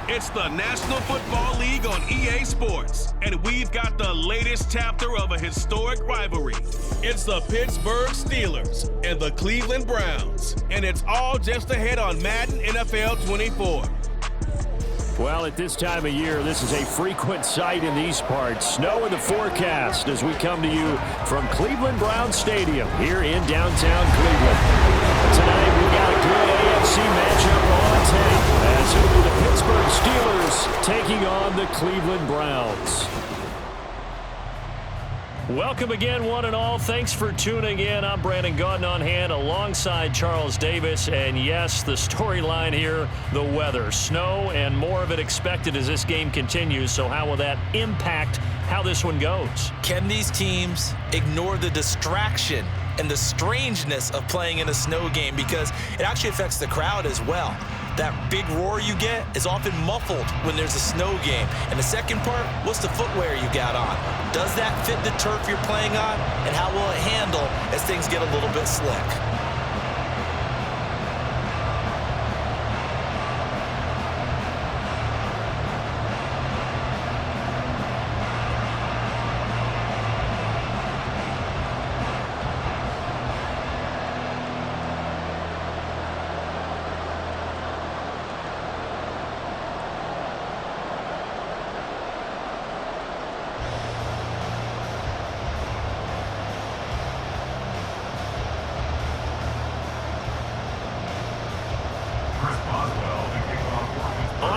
It's the National Football League on EA Sports, and we've got the latest chapter of a historic rivalry. It's the Pittsburgh Steelers and the Cleveland Browns, and it's all just ahead on Madden NFL 24. Well, at this time of year, this is a frequent sight in these parts. Snow in the forecast as we come to you from Cleveland Browns Stadium here in downtown Cleveland. Tonight, we've got a good AFC matchup on tape as it'll be the Pittsburgh Steelers taking on the Cleveland Browns. Welcome again, one and all. Thanks for tuning in. I'm Brandon Gaudin on hand alongside Charles Davis. And yes, the storyline here, the weather. Snow and more of it expected as this game continues. So how will that impact how this one goes? Can these teams ignore the distraction and the strangeness of playing in a snow game? Because it actually affects the crowd as well. That big roar you get is often muffled when there's a snow game. And the second part, what's the footwear you got on? Does that fit the turf you're playing on? And how will it handle as things get a little bit slick?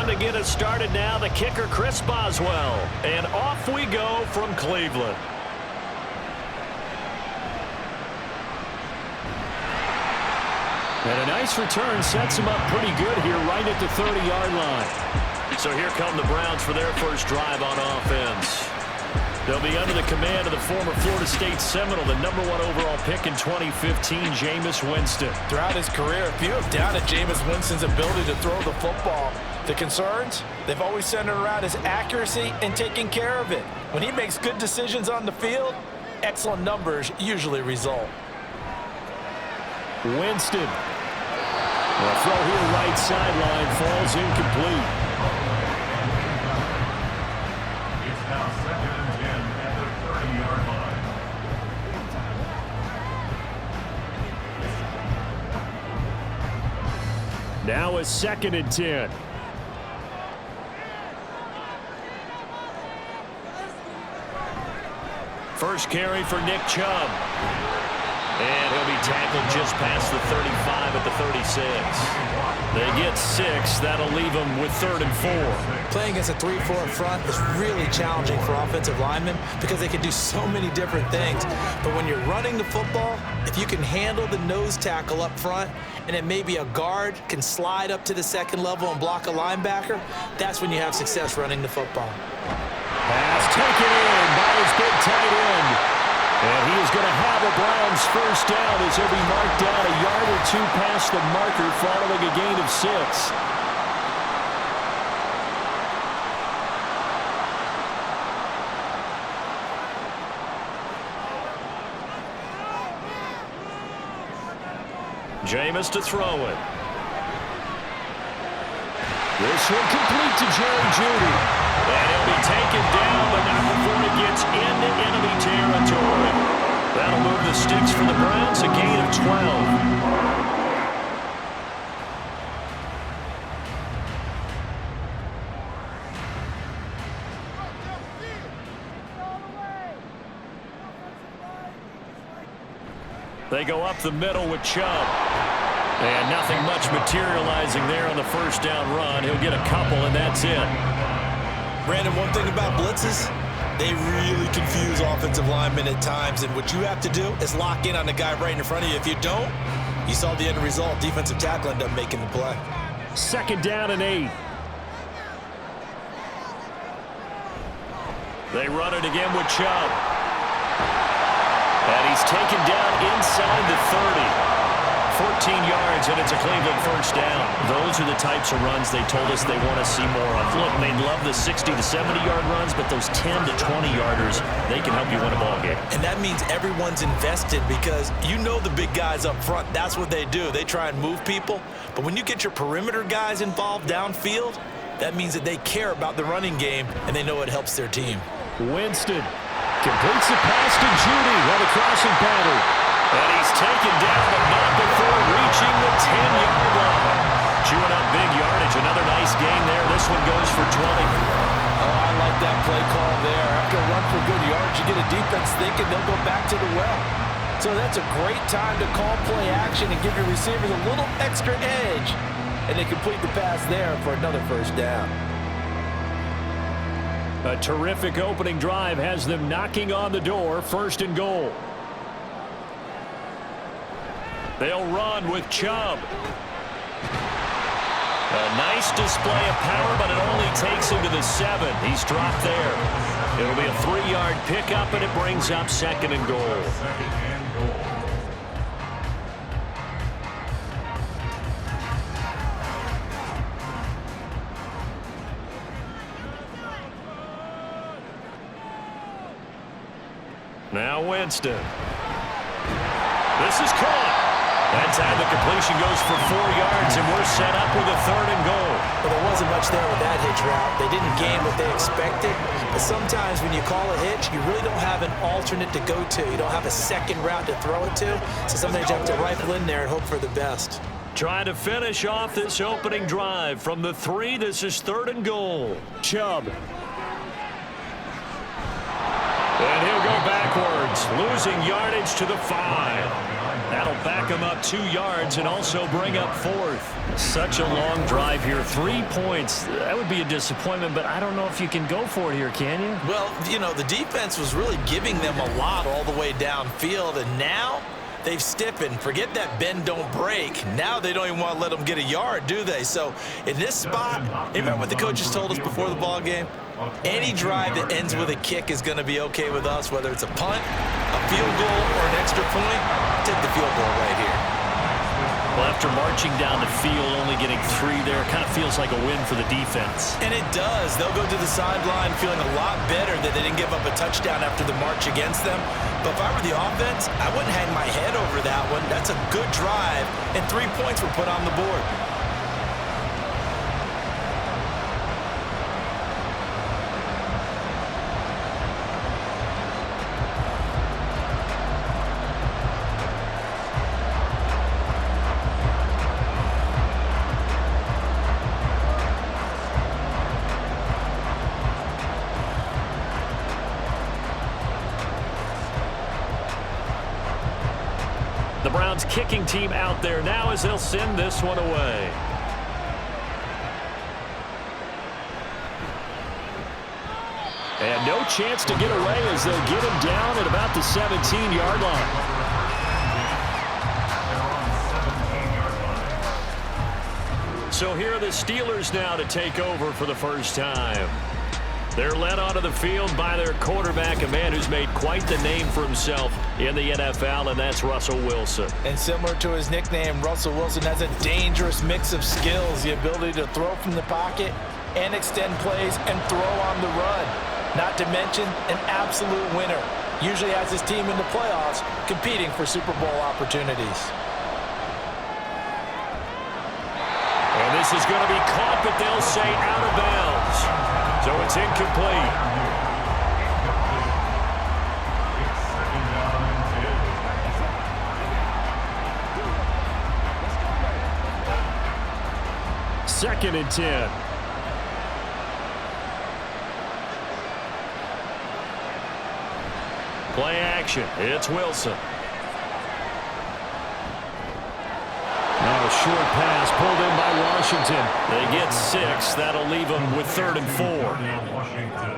To get us started now, the kicker, Chris Boswell. And off we go from Cleveland. And a nice return sets him up pretty good here right at the 30-yard line. So here come the Browns for their first drive on offense. They'll be under the command of the former Florida State Seminole, the #1 overall pick in 2015, Jameis Winston. Throughout his career, if you have doubted Jameis Winston's ability to throw the football, the concerns, they've always centered around his accuracy and taking care of it. When he makes good decisions on the field, excellent numbers usually result. Winston. A throw here right sideline falls incomplete. It's now 2nd and 10 at the 30-yard line. Now a 2nd and 10. First carry for Nick Chubb. And he'll be tackled just past the 35 at the 36. They get 6. That'll leave them with 3rd and 4. Playing against a 3-4 front is really challenging for offensive linemen because they can do so many different things. But when you're running the football, if you can handle the nose tackle up front and then maybe a guard can slide up to the second level and block a linebacker, that's when you have success running the football. Pass taken in by his big tight end. And he is going to have a Browns first down as he'll be marked down a yard or two past the marker following a gain of 6. Jameis to throw it. This one complete to Jerry Jeudy. And he'll be taken down, but not before he gets into enemy territory. That'll move the sticks for the Browns, a gain of 12. They go up the middle with Chubb. And nothing much materializing there on the first down run. He'll get a couple, and that's it. Brandon, one thing about blitzes, they really confuse offensive linemen at times, and what you have to do is lock in on the guy right in front of you. If you don't, you saw the end result. Defensive tackle ended up making the play. 2nd down and 8. They run it again with Chubb. And he's taken down inside the 30. 14 yards, and it's a Cleveland first down. Those are the types of runs they told us they want to see more of. Look, they love the 60 to 70-yard runs, but those 10 to 20-yarders, they can help you win a ball game. And that means everyone's invested because you know the big guys up front, that's what they do. They try and move people. But when you get your perimeter guys involved downfield, That means that they care about the running game, and they know it helps their team. Winston completes the pass to Judy on the crossing pattern. And he's taken down, but not before reaching the 10-yard line. Chewing up big yardage. Another nice gain there. This one goes for 20. Oh, I like that play call there. After a run for good yards, you get a defense thinking they'll go back to the well. So that's a great time to call play action and give your receivers a little extra edge. And they complete the pass there for another first down. A terrific opening drive has them knocking on the door. First and goal. They'll run with Chubb. A nice display of power, but it only takes him to the 7. He's dropped there. It'll be a 3-yard pickup, and it brings up second and goal. Now Winston. This is caught. That time the completion goes for 4 yards, and we're set up with a third and goal. Well, there wasn't much there with that hitch route. They didn't gain what they expected. But sometimes when you call a hitch, you really don't have an alternate to go to. You don't have a second route to throw it to. So sometimes you have to rifle in there and hope for the best. Trying to finish off this opening drive from the 3. This is third and goal. Chubb. And he'll go backwards, losing yardage to the 5. That'll back him up 2 yards and also bring up 4th. Such a long drive here. 3 points. That would be a disappointment, but I don't know if you can go for it here, can you? Well, you know, the defense was really giving them a lot all the way downfield, and now they've stiffened. Forget that bend, don't break. Now they don't even want to let them get a yard, do they? So in this spot, remember what the coaches told us before the ball game? Any drive that ends with a kick is going to be okay with us, whether it's a punt, a field goal, or an extra point. Take the field goal right here. Well, after marching down the field, only getting 3 there, it kind of feels like a win for the defense. And it does. They'll go to the sideline feeling a lot better that they didn't give up a touchdown after the march against them. But if I were the offense, I wouldn't hang my head over that one. That's a good drive, and 3 points were put on the board. The Browns kicking team out there now as they'll send this one away. And no chance to get away as they'll get him down at about the 17-yard line. So here are the Steelers now to take over for the first time. They're led onto the field by their quarterback, a man who's made quite the name for himself in the NFL, and that's Russell Wilson. And similar to his nickname, Russell Wilson has a dangerous mix of skills, the ability to throw from the pocket and extend plays and throw on the run. Not to mention an absolute winner. Usually has his team in the playoffs competing for Super Bowl opportunities. And this is going to be caught, but they'll say out of bounds. So it's incomplete. Second and 10. Play action. It's Wilson. Now a short pass pulled in by Washington. They get 6. That'll leave them with 3rd and 4. Washington.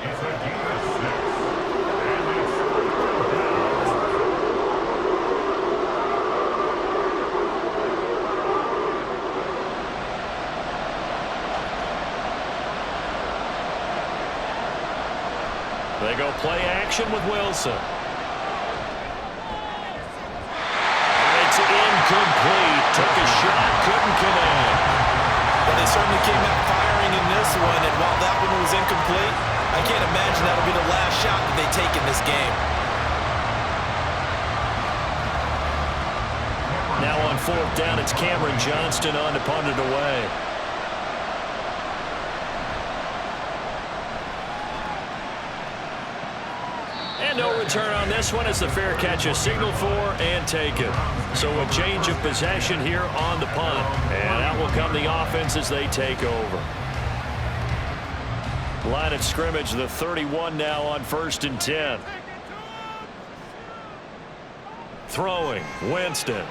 It's a They go play action with Wilson. It's incomplete. Took a shot, couldn't connect. Well, they certainly came out firing in this one, and while that one was incomplete, I can't imagine that'll be the last shot that they take in this game. Now on 4th down, it's Cameron Johnston on to punt it away. And no return on this one as the fair catch is signaled for and taken. So a change of possession here on the punt. And out will come the offense as they take over. Line of scrimmage, the 31 now on 1st and 10. Throwing, Winston.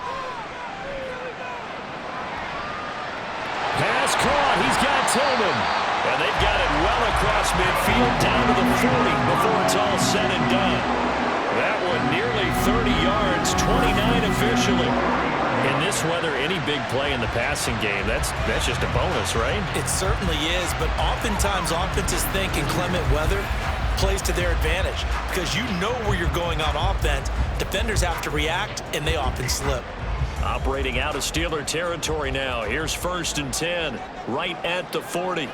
Pass caught. He's got Tillman. And they've got it well across midfield down to the 40 before it's all said and done. That one nearly 30 yards, 29 officially. In this weather, any big play in the passing game, that's just a bonus, right? It certainly is, but oftentimes offenses think inclement weather plays to their advantage because you know where you're going on offense. Defenders have to react, and they often slip. Operating out of Steeler territory now. Here's 1st and 10, right at the 40.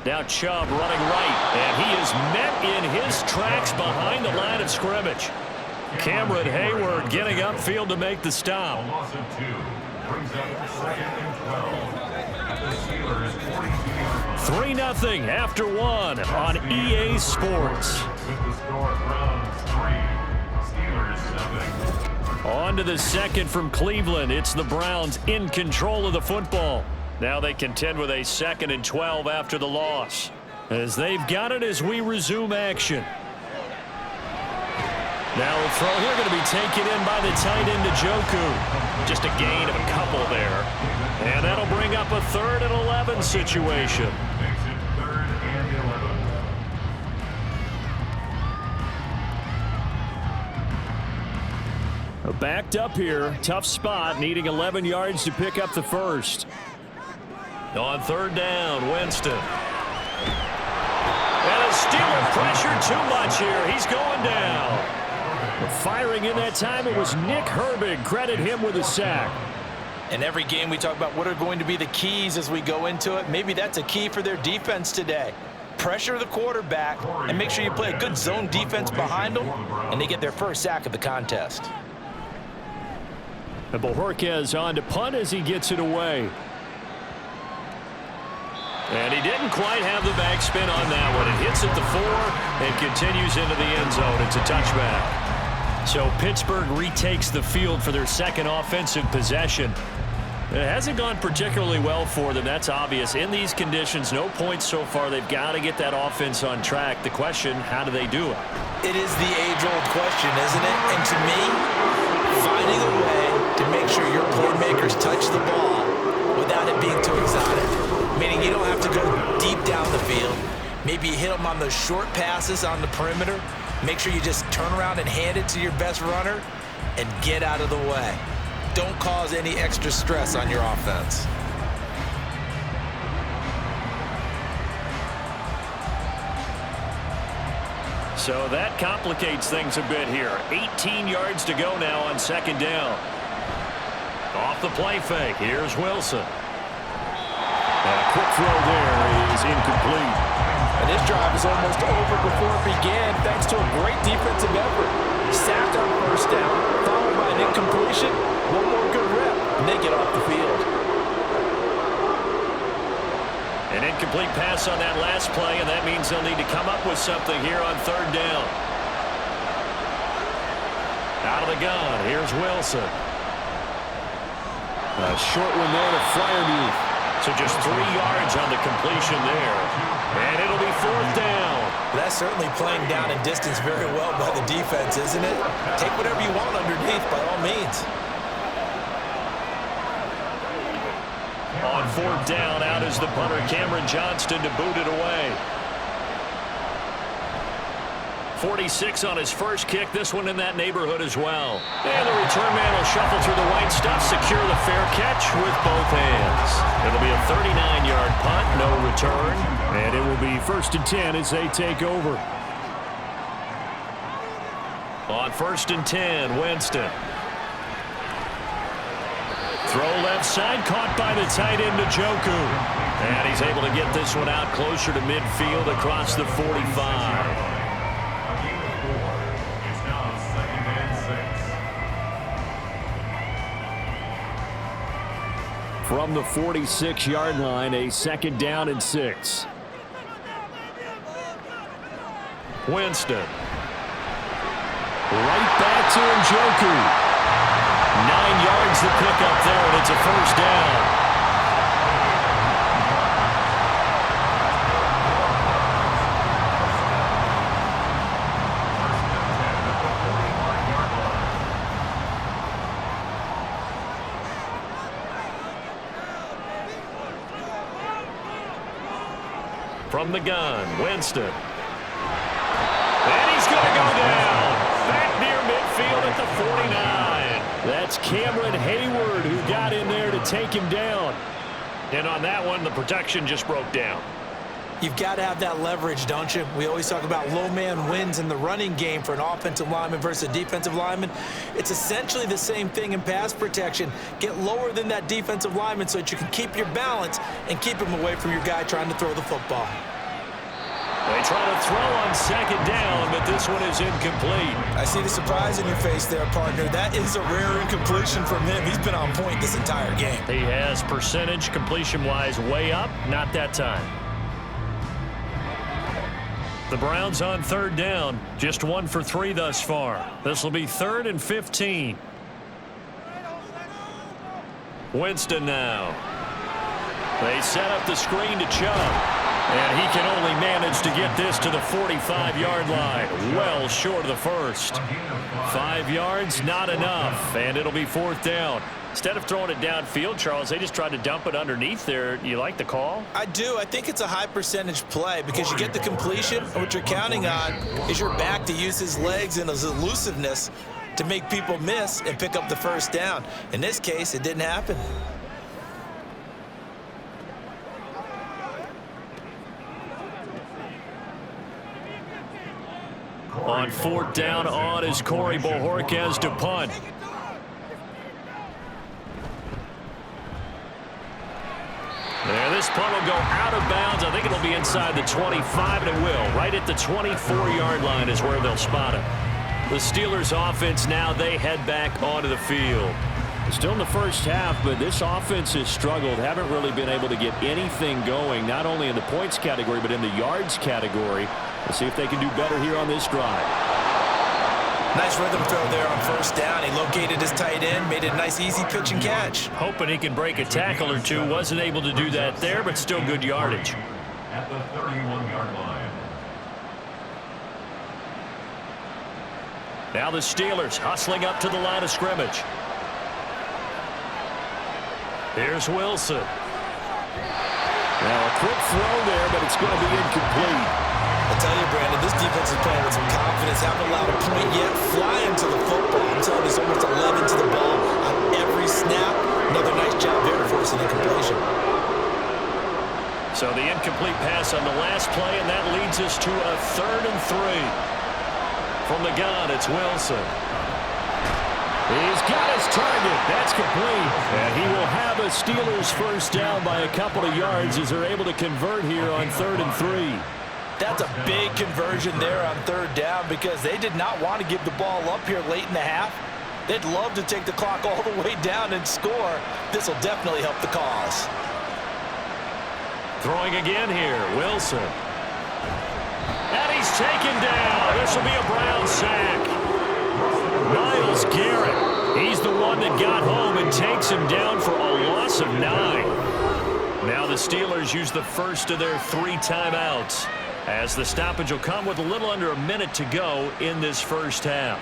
Now Chubb running right, and he is met in his tracks behind the line of scrimmage. Cameron Hayward getting upfield to make the stop. 3-0 after one on EA Sports. On to the second from Cleveland. It's the Browns in control of the football. Now they contend with a 2nd and 12 after the loss. As they've got it as we resume action. Now a throw here going to be taken in by the tight end Njoku. Just a gain of a couple there. And that'll bring up a 3rd and 11 situation. Backed up here. Tough spot. Needing 11 yards to pick up the first. On 3rd down, Winston. And a Steeler pressure too much here. He's going down. Firing in that time, it was Nick Herbig. Credit him with a sack. In every game we talk about what are going to be the keys as we go into it. Maybe that's a key for their defense today. Pressure the quarterback and make sure you play a good zone defense behind them, and they get their first sack of the contest. And Bojorquez on to punt as he gets it away. And he didn't quite have the backspin on that one. It hits at the 4 and continues into the end zone. It's a touchback. So Pittsburgh retakes the field for their second offensive possession. It hasn't gone particularly well for them. That's obvious. In these conditions, no points so far. They've got to get that offense on track. The question, how do they do it? It is the age-old question, isn't it? And to me, finding a way to make sure your playmakers touch the ball without it being too exotic. Meaning you don't have to go deep down the field. Maybe you hit them on those short passes on the perimeter. Make sure you just turn around and hand it to your best runner and get out of the way. Don't cause any extra stress on your offense. So that complicates things a bit here. 18 yards to go now on 2nd down. Off the play fake. Here's Wilson. And a quick throw there is incomplete. And this drive is almost over before it began thanks to a great defensive effort. Sacked on 1st down, followed by an incompletion. One more good rep, and they get off the field. An incomplete pass on that last play, and that means they'll need to come up with something here on 3rd down. Out of the gun, here's Wilson. A short one there to Freiermuth. So just 3 yards on the completion there. And it'll be 4th down. That's certainly playing down in distance very well by the defense, isn't it? Take whatever you want underneath by all means. On 4th down, out is the punter, Cameron Johnston, to boot it away. 46 on his first kick. This one in that neighborhood as well. And the return man will shuffle through the white stuff, secure the fair catch with both hands. It'll be a 39-yard punt, no return. And it will be 1st and 10 as they take over. On 1st and 10, Winston. Throw left side, caught by the tight end Njoku. And he's able to get this one out closer to midfield across the 45. From the 46-yard line, a 2nd down and 6. Winston. Right back to Njoku. 9 yards to pick up there, and it's a first down. From the gun, Winston. And he's going to go down. Back near midfield at the 49. That's Cameron Hayward who got in there to take him down. And on that one, the protection just broke down. You've got to have that leverage, don't you? We always talk about low man wins in the running game for an offensive lineman versus a defensive lineman. It's essentially the same thing in pass protection. Get lower than that defensive lineman so that you can keep your balance and keep him away from your guy trying to throw the football. They try to throw on second down, but this one is incomplete. I see the surprise in your face there, partner. That is a rare incompletion from him. He's been on point this entire game. He has percentage completion-wise way up, not that time. The Browns on third down, just 1 for 3 thus far. This will be 3rd and 15. Winston now. They set up the screen to Chubb. And he can only manage to get this to the 45-yard line. Well short of the first. 5 yards, not enough. And it'll be 4th down. Instead of throwing it downfield, Charles, they just tried to dump it underneath there. You like the call? I do. I think it's a high percentage play because you get the completion. And what you're counting on is your back to use his legs and his elusiveness to make people miss and pick up the first down. In this case, it didn't happen. On 4th down on is Corey Bojorquez to punt. There, this punt will go out of bounds. I think it'll be inside the 25, and it will. Right at the 24-yard line is where they'll spot it. The Steelers offense now, they head back onto the field. Still in the first half, but this offense has struggled. Haven't really been able to get anything going, not only in the points category, but in the yards category. Let's see if they can do better here on this drive. Nice rhythm throw there on 1st down. He located his tight end, made it a nice easy pitch and catch. Hoping he can break a tackle or two. Wasn't able to do that there, but still good yardage. At the 31-yard line. Now the Steelers hustling up to the line of scrimmage. Here's Wilson. Now a quick throw there, but it's going to be incomplete. I tell you, Brandon, this defense is playing with some confidence. Haven't allowed a point yet. Flying to the football. I'm telling you, it's almost 11 to the ball on every snap. Another nice job there to force an incompletion. So the incomplete pass on the last play, and that leads us to a 3rd and 3. From the gun, it's Wilson. He's got his target. That's complete. And he will have a Steelers first down by a couple of yards as they're able to convert here on 3rd and 3. That's a big conversion there on 3rd down because they did not want to give the ball up here late in the half. They'd love to take the clock all the way down and score. This will definitely help the cause. Throwing again here, Wilson. And he's taken down. This will be a Brown sack. Myles Garrett. He's the one that got home and takes him down for a loss of 9. Now the Steelers use the first of their 3 timeouts, as the stoppage will come with a little under a minute to go in this first half.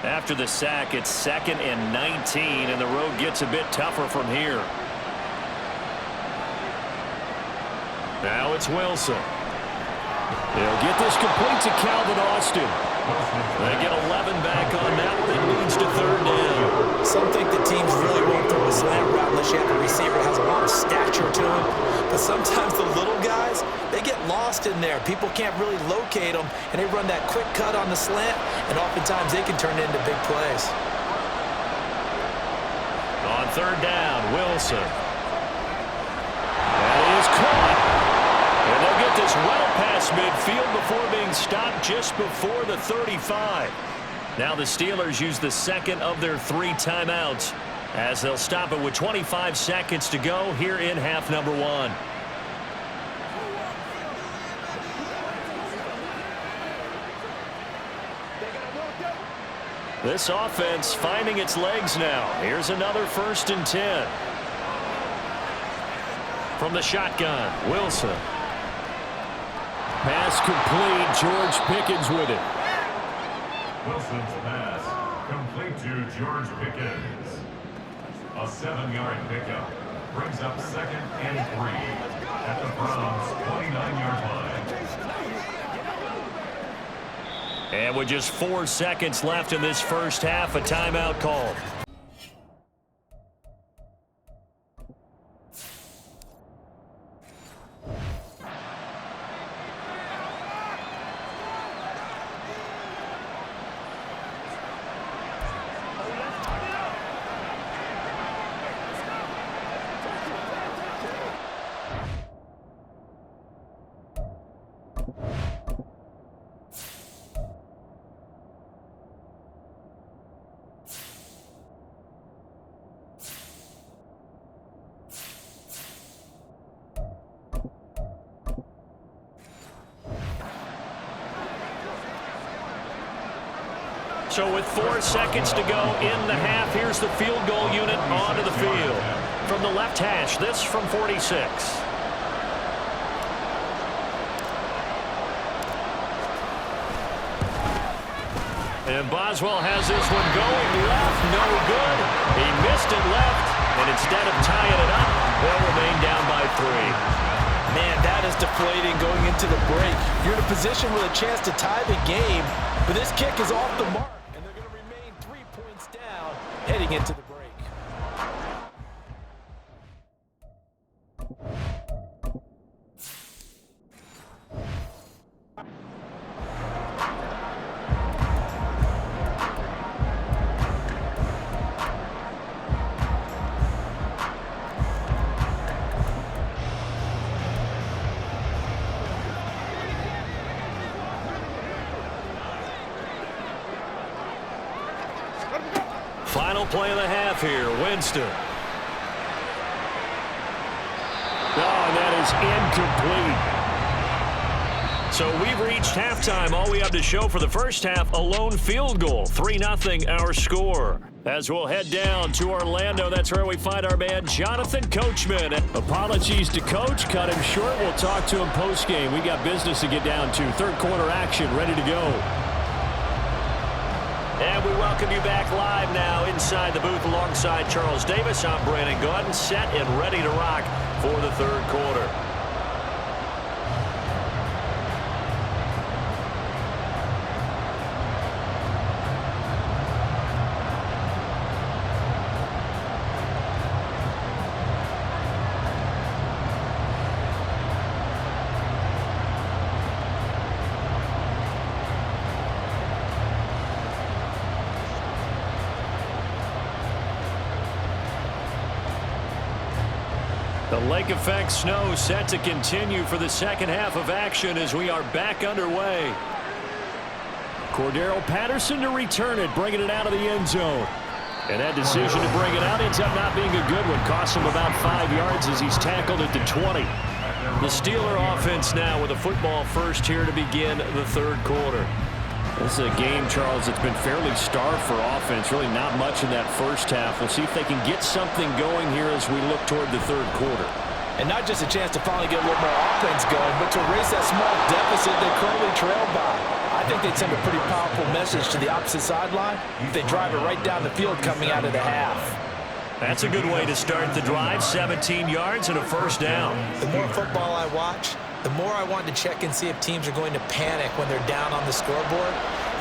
After the sack, it's 2nd and 19, and the road gets a bit tougher from here. Now it's Wilson. They'll get this complete to Calvin Austin. They get 11 back on that one. It leads to 3rd down. Some think that teams really won't throw a slant route unless you have a receiver that has a lot of stature to him. But sometimes the little guys, they get lost in there. People can't really locate them, and they run that quick cut on the slant, and oftentimes they can turn it into big plays. On 3rd down, Wilson. That is caught. And they'll get this well past midfield before being stopped just before the 35. Now the Steelers use the 2nd of their 3 timeouts as they'll stop it with 25 seconds to go here in half number 1. This offense finding its legs now. Here's another 1st and 10. From the shotgun, Wilson. Pass complete. George Pickens with it. Wilson's pass complete to George Pickens. A 7-yard pickup brings up 2nd and 3 at the Browns' 29-yard line. And with just 4 seconds left in this first half, a timeout called. So with 4 seconds to go in the half, here's the field goal unit onto the field. From the left hash, this from 46. And Boswell has this one going left, no good. He missed it left, and instead of tying it up, they'll remain down by 3. Man, that is deflating going into the break. You're in a position with a chance to tie the game, but this kick is off the mark, and they're going to remain 3 points down heading into the break. Final play of the half here, Winston. Oh, and that is incomplete. So we've reached halftime. All we have to show for the first half, a lone field goal. 3-0 our score. As we'll head down to Orlando, that's where we find our man Jonathan Coachman. Apologies to Coach, cut him short. We'll talk to him post-game. We got business to get down to. Third quarter action, ready to go. And we welcome you back live now inside the booth alongside Charles Davis. I'm Brandon Gordon, set and ready to rock for the third quarter. The lake effect snow set to continue for the second half of action as we are back underway. Cordero Patterson to return it, bringing it out of the end zone. And that decision to bring it out ends up not being a good one. Costs him about 5 yards as he's tackled at the 20. The Steeler offense now with a football first here to begin the third quarter. This is a game, Charles, that's been fairly starved for offense. Really not much in that first half. We'll see if they can get something going here as we look toward the third quarter. And not just a chance to finally get a little more offense going, but to erase that small deficit they currently trailed by. I think they'd send a pretty powerful message to the opposite sideline if they drive it right down the field coming out of the half. That's a good way to start the drive. 17 yards and a first down. The more football I watch, the more I want to check and see if teams are going to panic when they're down on the scoreboard.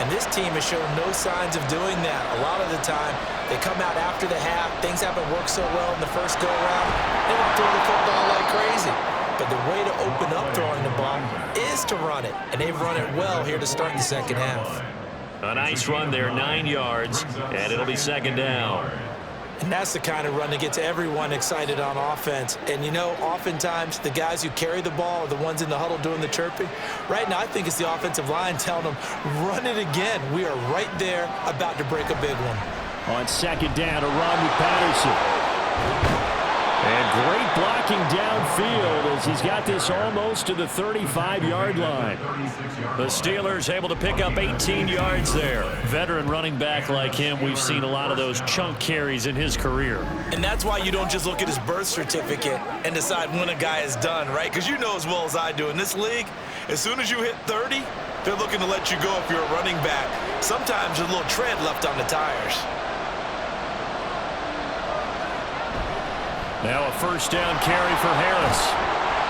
And this team has shown no signs of doing that. A lot of the time, they come out after the half. Things haven't worked so well in the first go-around. They don't throw the football like crazy. But the way to open up throwing the ball is to run it. And they've run it well here to start the second half. A nice run there, 9 yards, and it'll be second down. And that's the kind of run that gets everyone excited on offense. And, you know, oftentimes the guys who carry the ball are the ones in the huddle doing the chirping. Right now, I think it's the offensive line telling them, run it again. We are right there about to break a big one. On second down, a run with Patterson. And great blocking downfield as he's got this almost to the 35-yard line. The Steelers able to pick up 18 yards there. Veteran running back like him, we've seen a lot of those chunk carries in his career. And that's why you don't just look at his birth certificate and decide when a guy is done, right? Because you know as well as I do, in this league, as soon as you hit 30, they're looking to let you go if you're a running back. Sometimes there's a little tread left on the tires. Now a first down carry for Harris.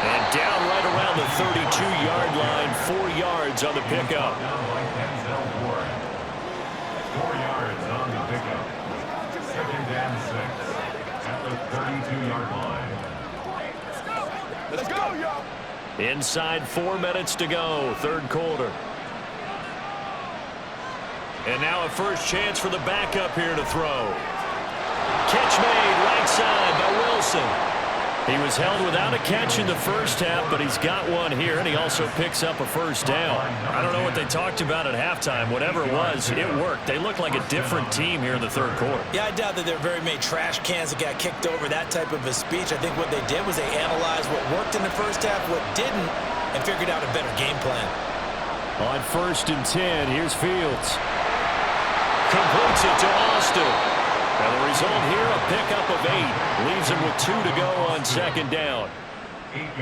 And down right around the 32-yard line, 4 yards on the pickup. 4 yards on the pickup. Second and 6 at the 32-yard line. Let's go, y'all. Inside 4 minutes to go, third quarter. And now a first chance for the backup here to throw. Catch made right side by Wilson. He was held without a catch in the first half, but he's got one here, and he also picks up a first down. I don't know what they talked about at halftime. Whatever it was, it worked. They look like a different team here in the third quarter. Yeah, I doubt that there are very many trash cans that got kicked over, that type of a speech. I think what they did was they analyzed what worked in the first half, what didn't, and figured out a better game plan. On 1st and 10, here's Fields. Completes it to Austin. And the result here, a pickup of 8. Leaves him with 2 to go on second down.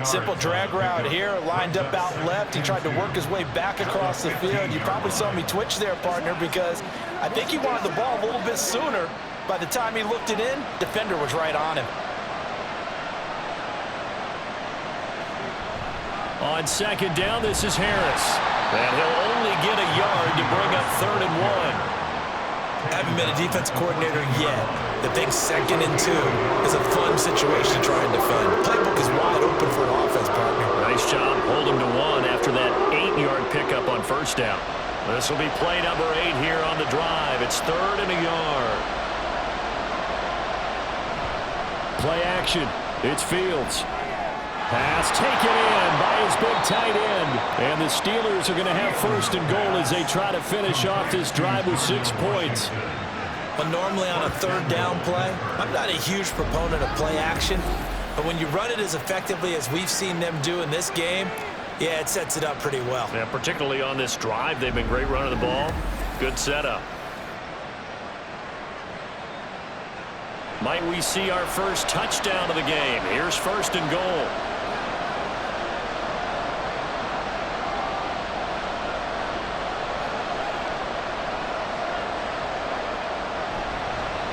Simple drag route here, lined up out left. He tried to work his way back across the field. You probably saw me twitch there, partner, because I think he wanted the ball a little bit sooner. By the time he looked it in, defender was right on him. On second down, this is Harris. And he'll only get a yard to bring up 3rd and 1. I haven't been a defensive coordinator yet. The big 2nd and 2 is a fun situation to try and defend. The playbook is wide open for an offense, partner. Nice job holding to 1 after that 8-yard pickup on first down. This will be play number 8 here on the drive. It's 3rd and a yard. Play action. It's Fields. Pass taken in by his big tight end. And the Steelers are going to have 1st and goal as they try to finish off this drive with 6 points. But normally on a 3rd down play, I'm not a huge proponent of play action. But when you run it as effectively as we've seen them do in this game, yeah, it sets it up pretty well. Yeah, particularly on this drive, they've been great running the ball. Good setup. Might we see our first touchdown of the game? Here's 1st and goal.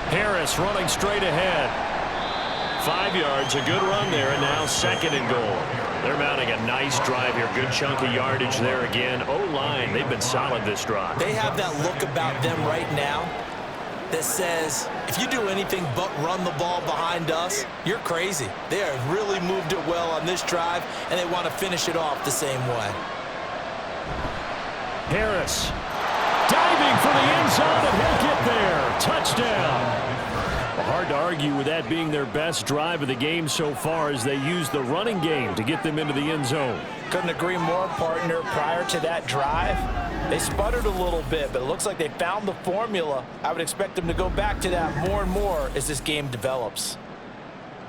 Harris running straight ahead. 5 yards, a good run there, and now 2nd and goal. They're mounting a nice drive here. Good chunk of yardage there again. O-line, they've been solid this drive. They have that look about them right now that says, if you do anything but run the ball behind us, you're crazy. They have really moved it well on this drive, and they want to finish it off the same way. Harris diving for the end zone, and he'll get there. Touchdown. Hard to argue with that being their best drive of the game so far as they use the running game to get them into the end zone. Couldn't agree more, partner. Prior to that drive, they sputtered a little bit, but it looks like they found the formula. I would expect them to go back to that more and more as this game develops.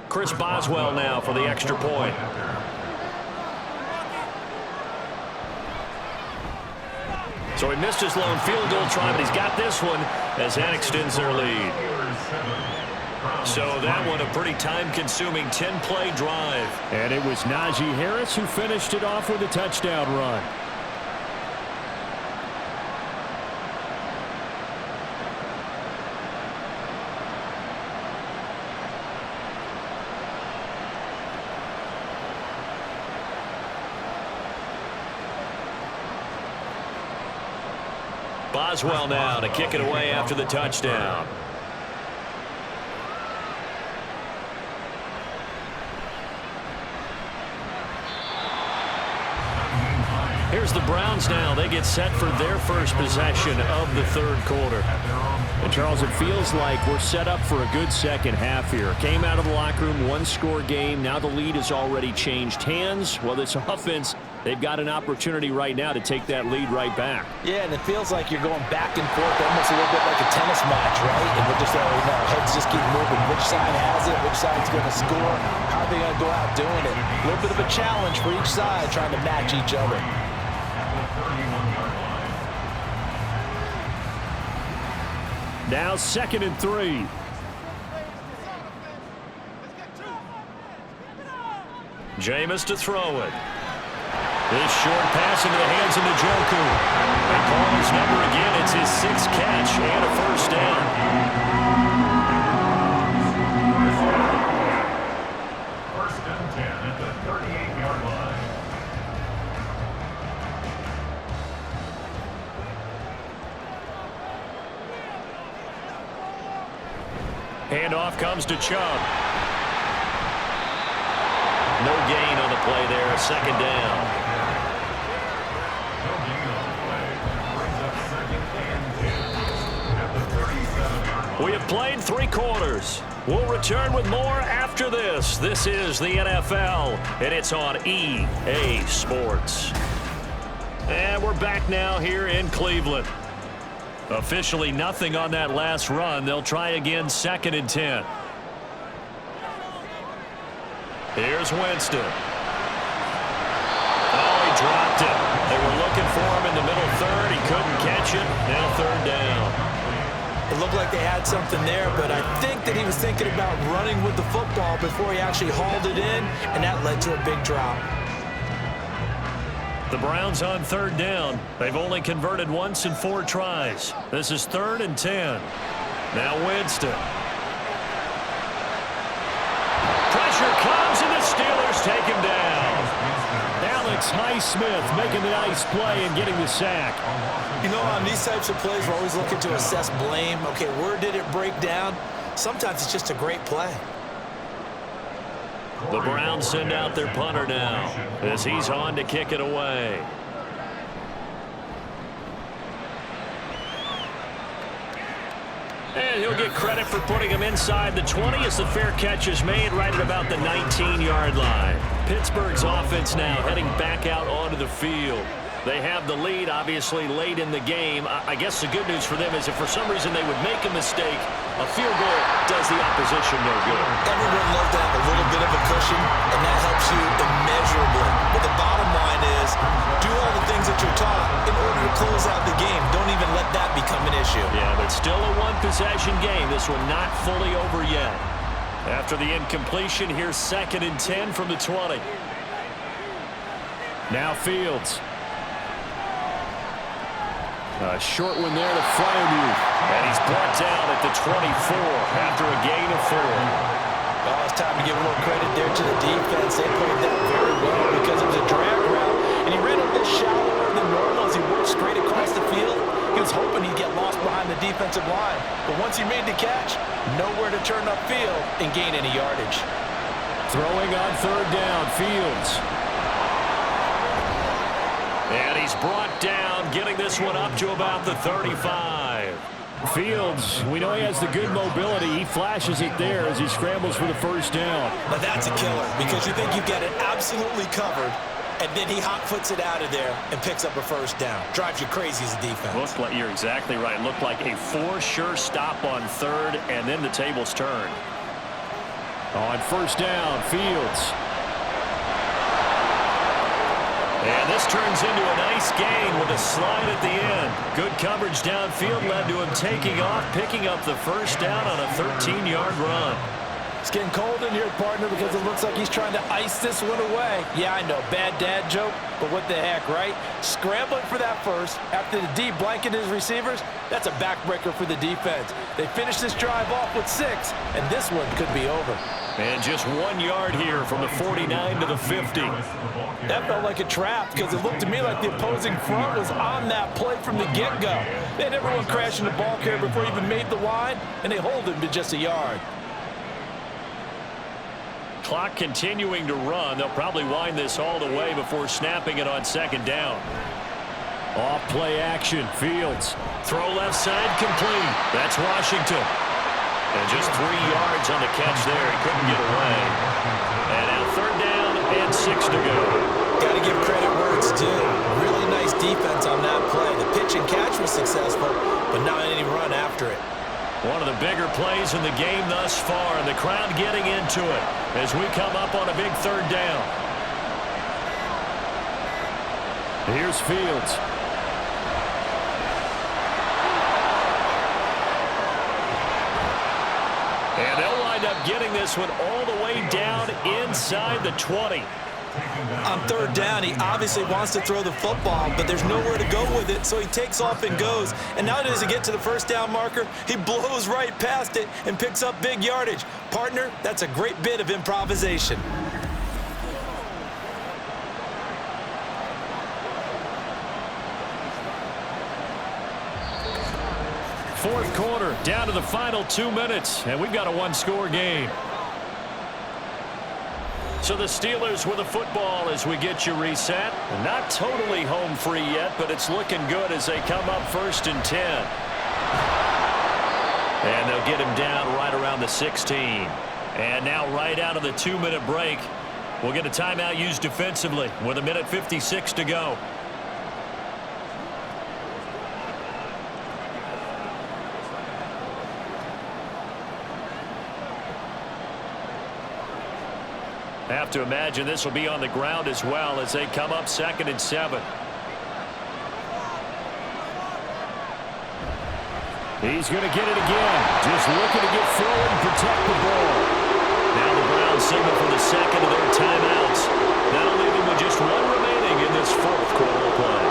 Chris Boswell now for the extra point. So he missed his lone field goal try, but he's got this one as that extends their lead. So that one a pretty time-consuming 10-play drive. And it was Najee Harris who finished it off with a touchdown run. Boswell now to kick it away after the touchdown. Here's the Browns now. They get set for their first possession of the third quarter. And, Charles, it feels like we're set up for a good second half here. Came out of the locker room, one-score game. Now the lead has already changed hands. Well, this offense, they've got an opportunity right now to take that lead right back. Yeah, and it feels like you're going back and forth, almost a little bit like a tennis match, right? And we're just, heads just keep moving. Which side has it? Which side's going to score? How are they going to go out doing it? A little bit of a challenge for each side, trying to match each other. Now 2nd and 3. Jameis to throw it. This short pass into the hands of Njoku. They call his number again. It's his 6th catch and a first down. First and 10 at the 38-yard line. Handoff comes to Chubb. No gain on the play there. 2nd down. No gain on the play. Brings up 2nd and 10 at the 37-yard line. We have played 3 quarters. We'll return with more after this. This is the NFL, and it's on EA Sports. And we're back now here in Cleveland. Officially nothing on that last run. They'll try again 2nd and 10. Here's Winston. Oh, he dropped it. They were looking for him in the middle third. He couldn't catch it. Now 3rd down. It looked like they had something there, but I think that he was thinking about running with the football before he actually hauled it in, and that led to a big drop. The Browns on 3rd down. They've only converted once in 4 tries. This is 3rd and 10. Now Winston. Pressure comes, and the Steelers take him down. Alex Highsmith making the nice play and getting the sack. You know, on these types of plays, we're always looking to assess blame. Okay, where did it break down? Sometimes it's just a great play. The Browns send out their punter now as he's on to kick it away. And he'll get credit for putting him inside the 20 as the fair catch is made right at about the 19-yard line. Pittsburgh's offense now heading back out onto the field. They have the lead, obviously, late in the game. I guess the good news for them is if for some reason they would make a mistake, a field goal does the opposition no good. Everyone loves to have a little bit of a cushion, and that helps you immeasurably. But the bottom line is, do all the things that you're taught in order to close out the game. Don't even let that become an issue. Yeah, but still a one-possession game. This one not fully over yet. After the incompletion, here's 2nd and 10 from the 20. Now Fields. A short one there to Freiermuth. And he's brought down at the 24 after a gain of 4. Well, it's time to give a little credit there to the defense. They played that very well because it was a drag route, and he ran a little shallower than normal as he worked straight across the field. He was hoping he'd get lost behind the defensive line. But once he made the catch, nowhere to turn upfield and gain any yardage. Throwing on 3rd down, Fields. And he's brought down, getting this one up to about the 35. Fields, we know he has the good mobility. He flashes it there as he scrambles for the first down. Now that's a killer because you think you've got it absolutely covered, and then he hot-foots it out of there and picks up a first down. Drives you crazy as a defense. Looked like, you're exactly right. Looked like a for-sure stop on 3rd, and then the tables turned. On 1st down, Fields. And this turns into a nice gain with a slide at the end. Good coverage downfield led to him taking off, picking up the first down on a 13-yard run. It's getting cold in here, partner, because it looks like he's trying to ice this one away. Yeah, I know, bad dad joke, but what the heck, right? Scrambling for that first after the D blanketed his receivers, that's a backbreaker for the defense. They finished this drive off with 6, and this one could be over. And just 1 yard here from the 49 to the 50. That felt like a trap because it looked to me like the opposing front was on that play from the get-go. They had everyone crashing the ball carrier before he even made the line, and they hold him to just a yard. Clock continuing to run. They'll probably wind this all the way before snapping it on 2nd down. Off play action. Fields. Throw left side complete. That's Washington. And just 3 yards on the catch there. He couldn't get away. And now third down and 6 to go. Got to give credit where it's due. Really nice defense on that play. The pitch and catch was successful, but not any run after it. One of the bigger plays in the game thus far, and the crowd getting into it as we come up on a big third down. Here's Fields. And they'll wind up getting this one all the way down inside the 20. On third down, he obviously wants to throw the football, but there's nowhere to go with it, so he takes off and goes. And now does he get to the first down marker? He blows right past it and picks up big yardage. Partner, that's a great bit of improvisation. Fourth quarter, down to the final 2 minutes, and we've got a one-score game. So the Steelers with the football as we get you reset. Not totally home free yet, but it's looking good as they come up 1st and 10. And they'll get him down right around the 16. And now right out of the 2-minute break, we'll get a timeout used defensively with 1:56 to go. Have to imagine this will be on the ground as well as they come up 2nd and 7. He's going to get it again. Just looking to get forward and protect the ball. Now the Browns signal for the second of their timeouts. That'll leave them with just one remaining in this fourth quarter of play.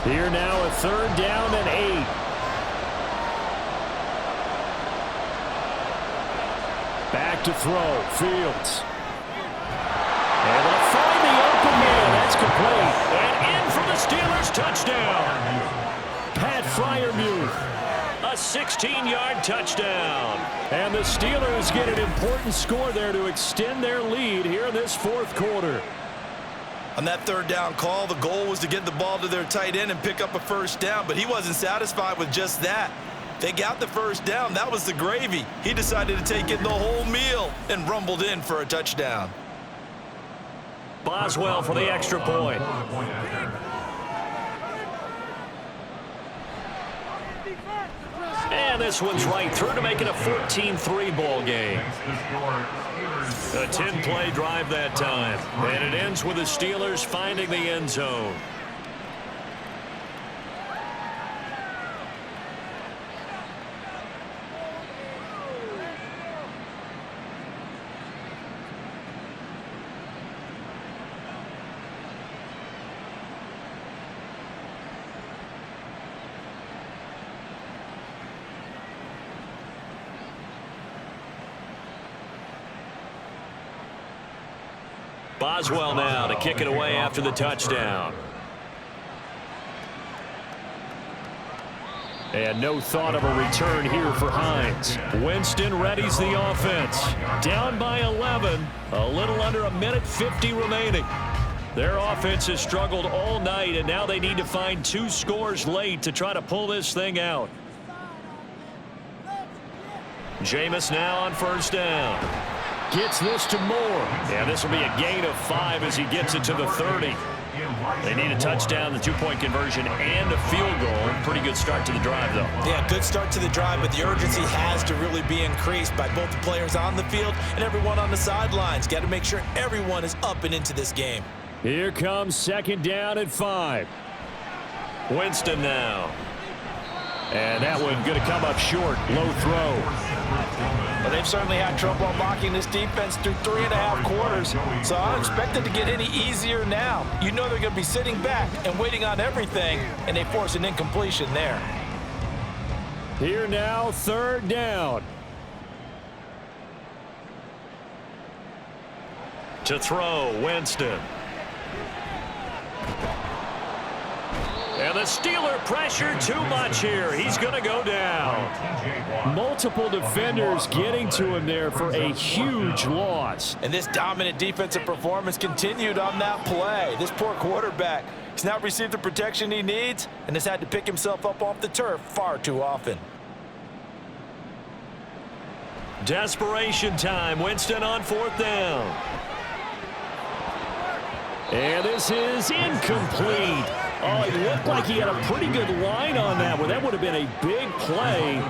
Here now a third down and 8. Back to throw. Fields. And they'll find the open man. That's complete. And in for the Steelers touchdown. Pat Freiermuth. A 16-yard touchdown. And the Steelers get an important score there to extend their lead here in this fourth quarter. On that third down call, the goal was to get the ball to their tight end and pick up a first down, but he wasn't satisfied with just that. They got the first down. That was the gravy. He decided to take in the whole meal and rumbled in for a touchdown. Boswell for the extra point. And this one's right through to make it a 14-3 ball game. A 10-play drive that time. And it ends with the Steelers finding the end zone. Boswell now to kick it away after the touchdown. And no thought of a return here for Hines. Winston readies the offense. Down by 11. A little under 1:50 remaining. Their offense has struggled all night, and now they need to find 2 scores late to try to pull this thing out. Jameis now on first down. Gets this to Moore. And this will be a gain of 5 as he gets it to the 30. They need a touchdown, the 2-point conversion, and a field goal. Pretty good start to the drive, though. Yeah, good start to the drive, but the urgency has to really be increased by both the players on the field and everyone on the sidelines. Got to make sure everyone is up and into this game. Here comes 2nd down and 5. Winston now. And that one going to come up short. Low throw. But they've certainly had trouble blocking this defense through 3.5 quarters. So I don't expect it to get any easier now. You know they're going to be sitting back and waiting on everything, and they force an incompletion there. Here now, 3rd down. To throw, Winston. And the Steeler pressure too much here. He's going to go down. Multiple defenders getting to him there for a huge loss. And this dominant defensive performance continued on that play. This poor quarterback, he's not received the protection he needs and has had to pick himself up off the turf far too often. Desperation time. Winston on 4th down. And this is incomplete. Oh, it looked like he had a pretty good line on that one. That would have been a big play,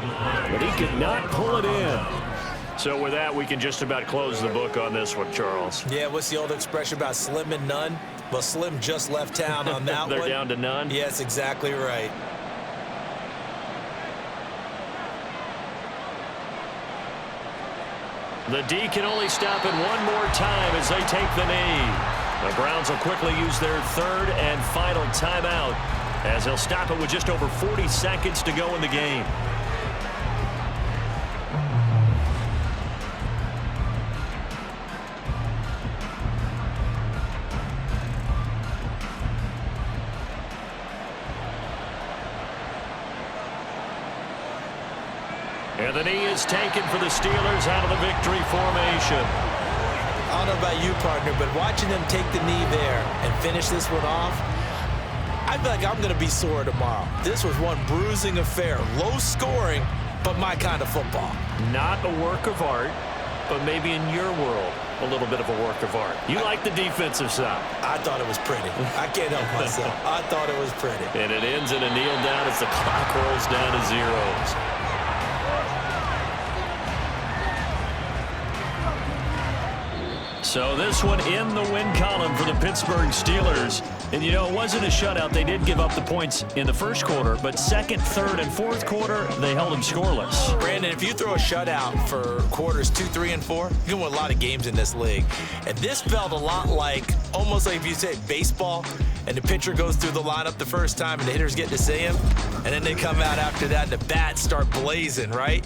but he could not pull it in. So with that, we can just about close the book on this one, Charles. Yeah, what's the old expression about slim and none? Well, Slim just left town on that They're one. down to none? Yes, exactly right. The D can only stop it one more time as they take the knee. The Browns will quickly use their 3rd and final timeout as they'll stop it with just over 40 seconds to go in the game. And the knee is taken for the Steelers out of the victory formation. I don't know about you, partner, but watching them take the knee there and finish this one off, I feel like I'm going to be sore tomorrow. This was one bruising affair. Low scoring, but my kind of football. Not a work of art, but maybe in your world, a little bit of a work of art. You like the defensive side. I thought it was pretty. I can't help myself. I thought it was pretty. And it ends in a kneel down as the clock rolls down to zeros. So this one in the win column for the Pittsburgh Steelers. And, you know, it wasn't a shutout. They did give up the points in the first quarter, but second, third, and fourth quarter, they held them scoreless. Brandon, if you throw a shutout for quarters 2, 3, and 4, you can win a lot of games in this league. And this felt a lot like, almost like if you said baseball, and the pitcher goes through the lineup the first time and the hitters get to see him, and then they come out after that and the bats start blazing, right?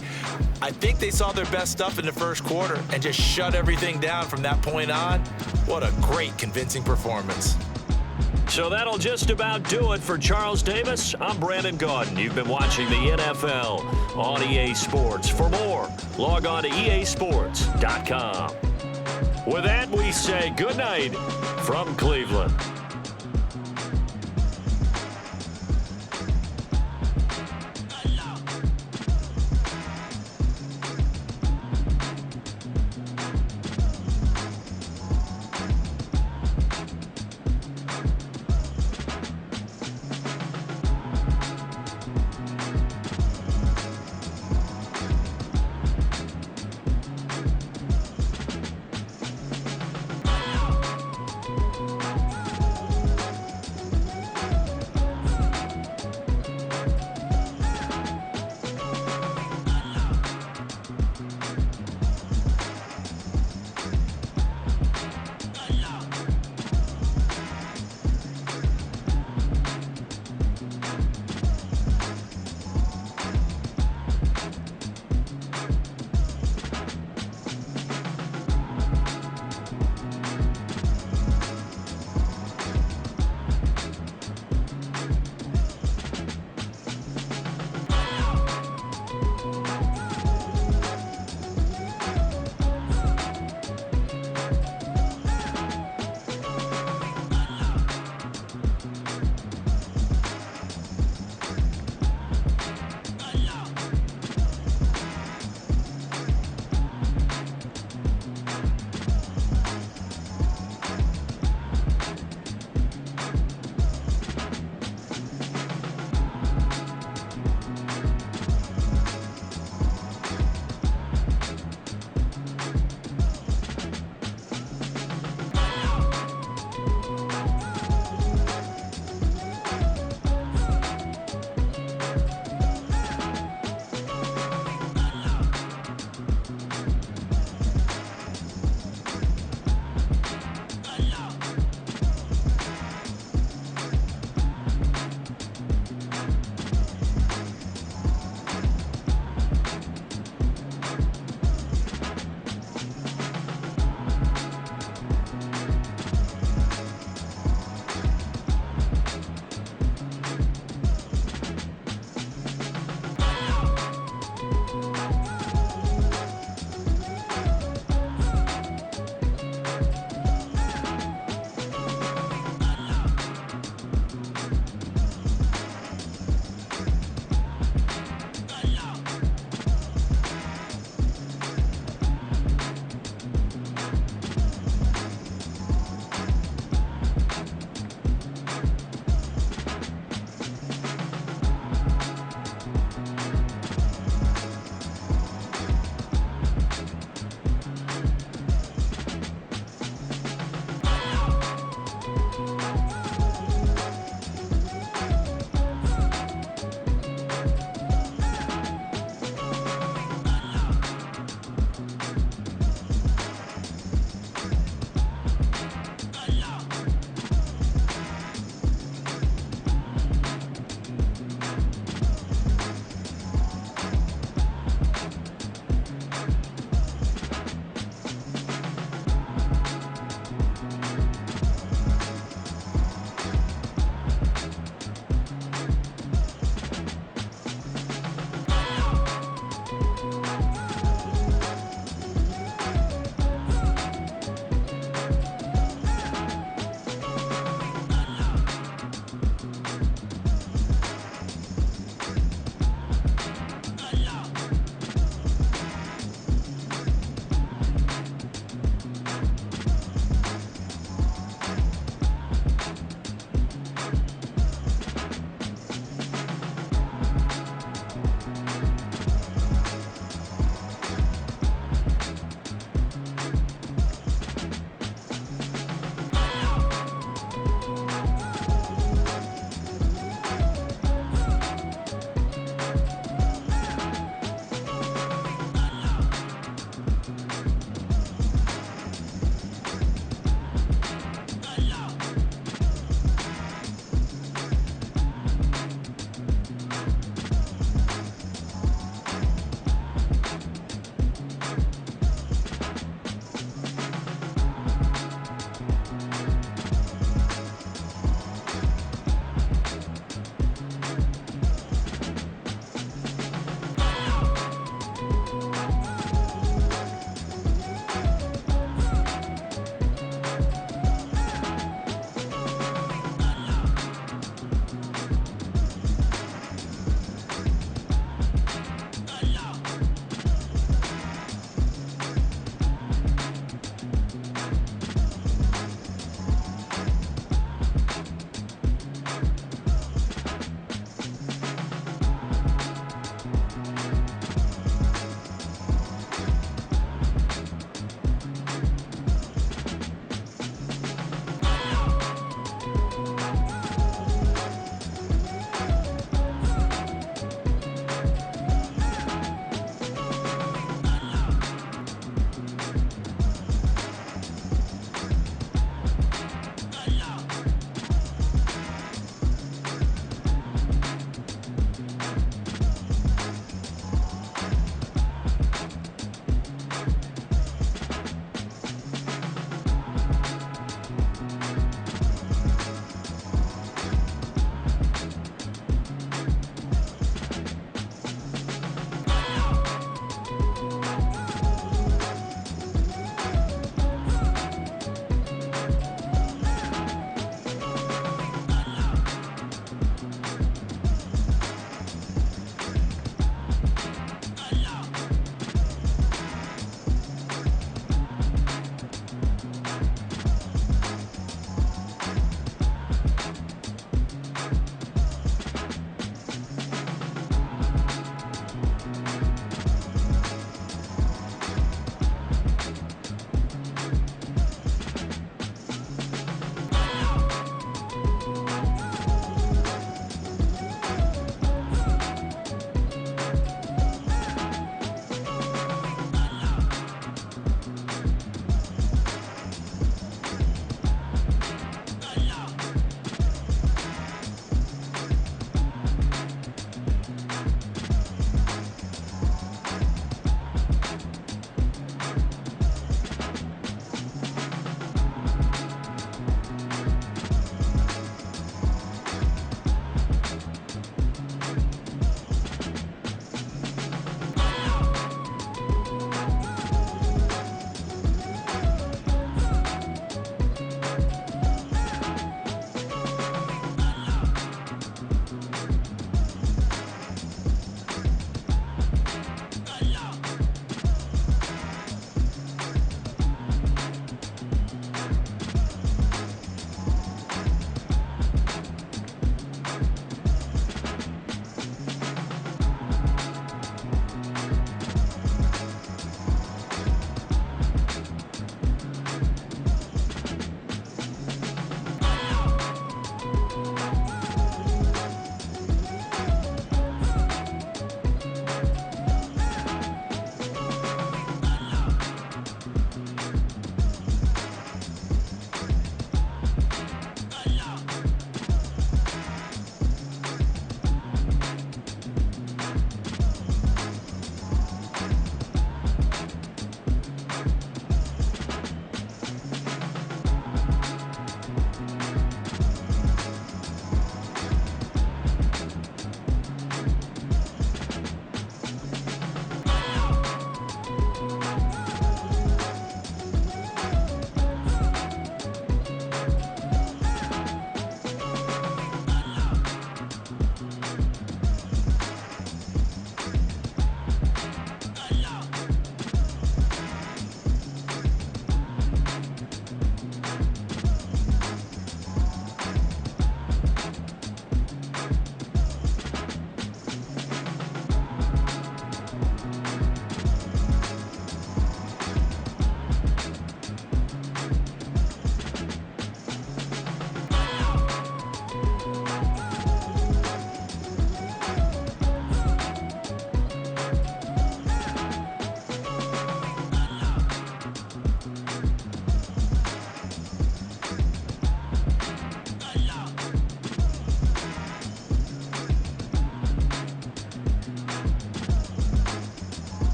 I think they saw their best stuff in the first quarter and just shut everything down from that point on. What a great, convincing performance. So that'll just about do it for Charles Davis. I'm Brandon Gaudin. You've been watching the NFL on EA Sports. For more, log on to easports.com. With that, we say good night from Cleveland.